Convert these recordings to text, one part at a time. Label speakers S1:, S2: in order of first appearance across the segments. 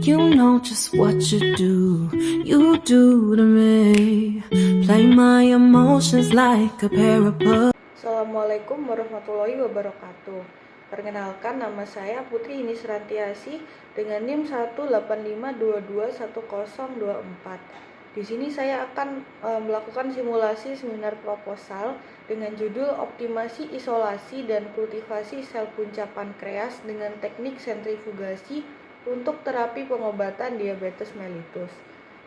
S1: You know just what you do to me. Play my emotions like a pair of puppets.
S2: Assalamualaikum warahmatullahi wabarakatuh. Perkenalkan, nama saya Putri Inis Rantiasi dengan NIM 185221024. Di sini saya akan melakukan simulasi seminar proposal dengan judul Optimasi Isolasi dan Kultivasi Sel Punca Pankreas dengan Teknik Sentrifugasi untuk Terapi Pengobatan Diabetes Mellitus.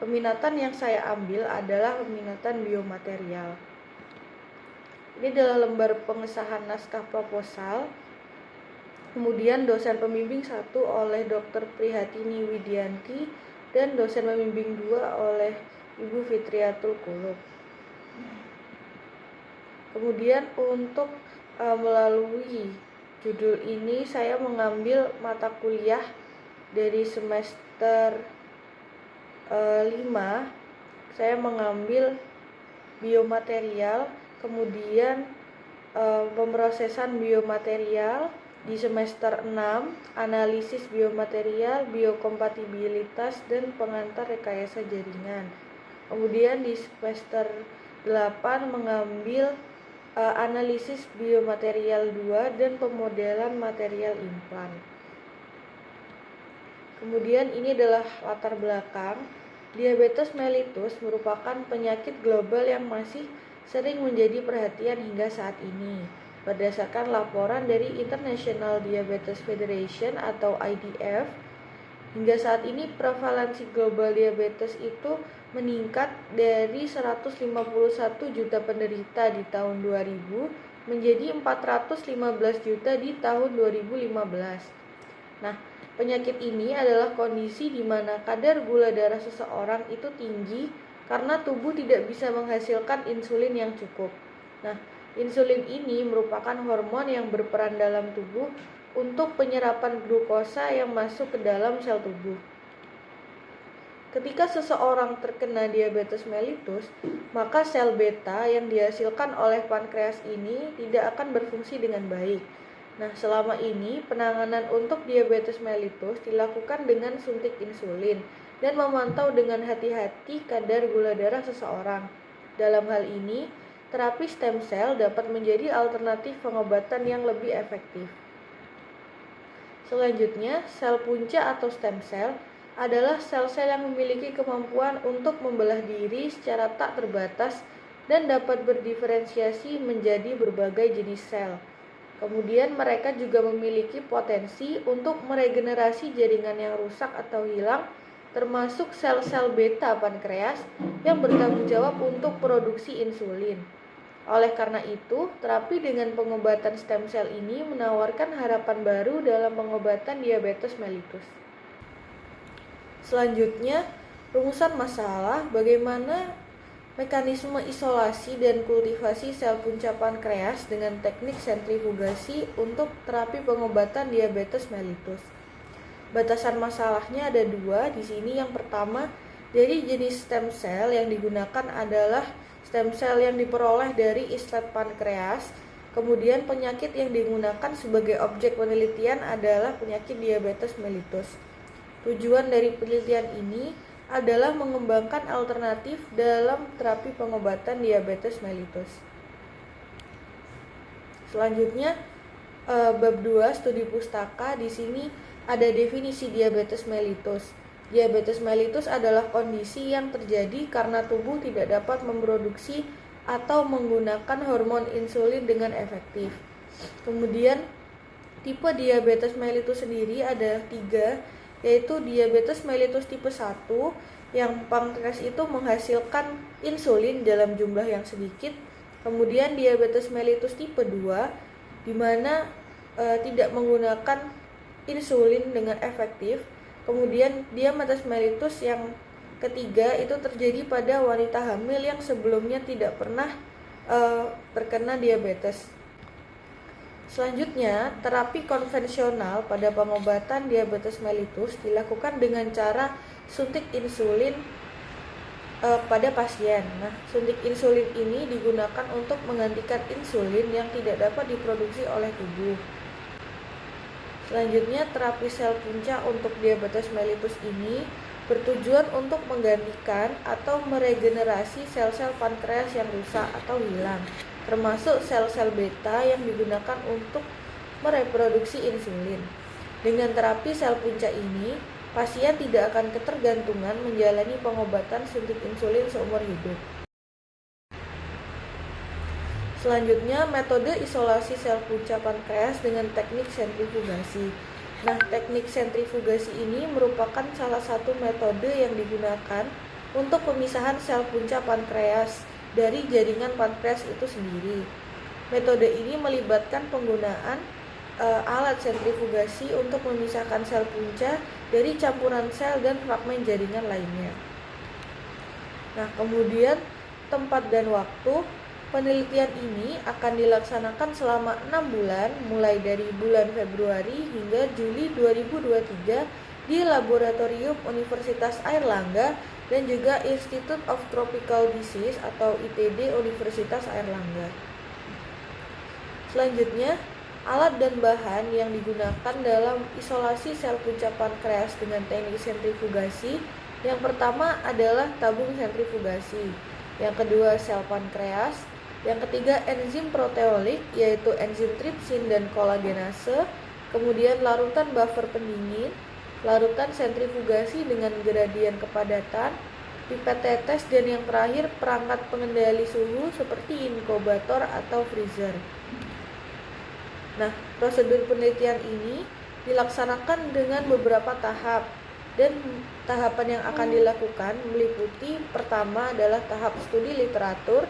S2: Peminatan yang saya ambil adalah peminatan biomaterial. Ini adalah lembar pengesahan naskah proposal. Kemudian dosen pembimbing 1 oleh Dr. Prihatini Widianti dan dosen pembimbing 2 oleh Ibu Fitriatul Qulub. Kemudian untuk melalui judul ini saya mengambil mata kuliah dari semester 5. Saya mengambil biomaterial, kemudian pemrosesan biomaterial. Di semester 6, analisis biomaterial, biokompatibilitas, dan pengantar rekayasa jaringan. Kemudian di semester 8 mengambil analisis biomaterial 2 dan pemodelan material implan. Kemudian ini adalah latar belakang. Diabetes mellitus merupakan penyakit global yang masih sering menjadi perhatian hingga saat ini. Berdasarkan laporan dari International Diabetes Federation atau IDF, hingga saat ini prevalensi global diabetes itu meningkat dari 151 juta penderita di tahun 2000 menjadi 415 juta di tahun 2015. Nah, penyakit ini adalah kondisi di mana kadar gula darah seseorang itu tinggi karena tubuh tidak bisa menghasilkan insulin yang cukup. Nah, insulin ini merupakan hormon yang berperan dalam tubuh untuk penyerapan glukosa yang masuk ke dalam sel tubuh. Ketika seseorang terkena diabetes mellitus, maka sel beta yang dihasilkan oleh pankreas ini tidak akan berfungsi dengan baik. Nah, selama ini penanganan untuk diabetes mellitus dilakukan dengan suntik insulin dan memantau dengan hati-hati kadar gula darah seseorang. Dalam hal ini, terapi stem cell dapat menjadi alternatif pengobatan yang lebih efektif. Selanjutnya, sel punca atau stem cell adalah sel-sel yang memiliki kemampuan untuk membelah diri secara tak terbatas dan dapat berdiferensiasi menjadi berbagai jenis sel. Kemudian mereka juga memiliki potensi untuk meregenerasi jaringan yang rusak atau hilang, termasuk sel-sel beta pankreas yang bertanggung jawab untuk produksi insulin. Oleh karena itu, terapi dengan pengobatan stem cell ini menawarkan harapan baru dalam pengobatan diabetes mellitus. Selanjutnya, rumusan masalah bagaimana mekanisme isolasi dan kultivasi sel punca pankreas dengan teknik sentrifugasi untuk terapi pengobatan diabetes mellitus. Batasan masalahnya ada 2 di sini. Yang pertama, dari jenis stem cell yang digunakan adalah stem cell yang diperoleh dari islet pankreas. Kemudian penyakit yang digunakan sebagai objek penelitian adalah penyakit diabetes mellitus. Tujuan dari penelitian ini adalah mengembangkan alternatif dalam terapi pengobatan diabetes mellitus. Selanjutnya, bab 2 studi pustaka. Di sini ada definisi diabetes mellitus. Diabetes mellitus adalah kondisi yang terjadi karena tubuh tidak dapat memproduksi atau menggunakan hormon insulin dengan efektif. Kemudian tipe diabetes mellitus sendiri ada 3, yaitu diabetes mellitus tipe 1 yang pankreas itu menghasilkan insulin dalam jumlah yang sedikit. Kemudian diabetes mellitus tipe 2 di mana tidak menggunakan insulin dengan efektif. Kemudian diabetes mellitus yang ketiga itu terjadi pada wanita hamil yang sebelumnya tidak pernah terkena diabetes. Selanjutnya, terapi konvensional pada pengobatan diabetes mellitus dilakukan dengan cara suntik insulin pada pasien. Nah, suntik insulin ini digunakan untuk menggantikan insulin yang tidak dapat diproduksi oleh tubuh. Selanjutnya, terapi sel punca untuk diabetes mellitus ini bertujuan untuk menggantikan atau meregenerasi sel-sel pankreas yang rusak atau hilang, termasuk sel-sel beta yang digunakan untuk mereproduksi insulin. Dengan terapi sel punca ini, pasien tidak akan ketergantungan menjalani pengobatan suntik insulin seumur hidup. Selanjutnya, metode isolasi sel punca pankreas dengan teknik sentrifugasi. Nah, teknik sentrifugasi ini merupakan salah satu metode yang digunakan untuk pemisahan sel punca pankreas dari jaringan pankreas itu sendiri. Metode ini melibatkan penggunaan alat sentrifugasi untuk memisahkan sel punca dari campuran sel dan fragmen jaringan lainnya. Nah, kemudian tempat dan waktu. Penelitian ini akan dilaksanakan selama 6 bulan, mulai dari bulan Februari hingga Juli 2023 di Laboratorium Universitas Airlangga dan juga Institute of Tropical Disease atau ITD Universitas Airlangga. Selanjutnya, alat dan bahan yang digunakan dalam isolasi sel punca pankreas dengan teknik sentrifugasi. Yang pertama adalah tabung sentrifugasi, yang kedua sel pankreas, yang ketiga enzim proteolik yaitu enzim tripsin dan kolagenase, kemudian larutan buffer pendingin, larutan sentrifugasi dengan gradien kepadatan, pipet tetes, dan yang terakhir perangkat pengendali suhu seperti inkubator atau freezer. Nah, prosedur penelitian ini dilaksanakan dengan beberapa tahap, dan tahapan yang akan dilakukan meliputi pertama adalah tahap studi literatur,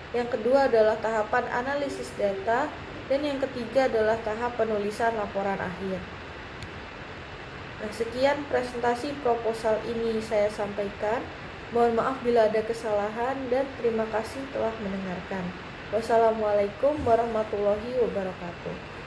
S2: yang kedua adalah tahapan analisis data, dan yang ketiga adalah tahap penulisan laporan akhir. Nah, sekian presentasi proposal ini saya sampaikan. Mohon maaf bila ada kesalahan dan terima kasih telah mendengarkan. Wassalamualaikum warahmatullahi wabarakatuh.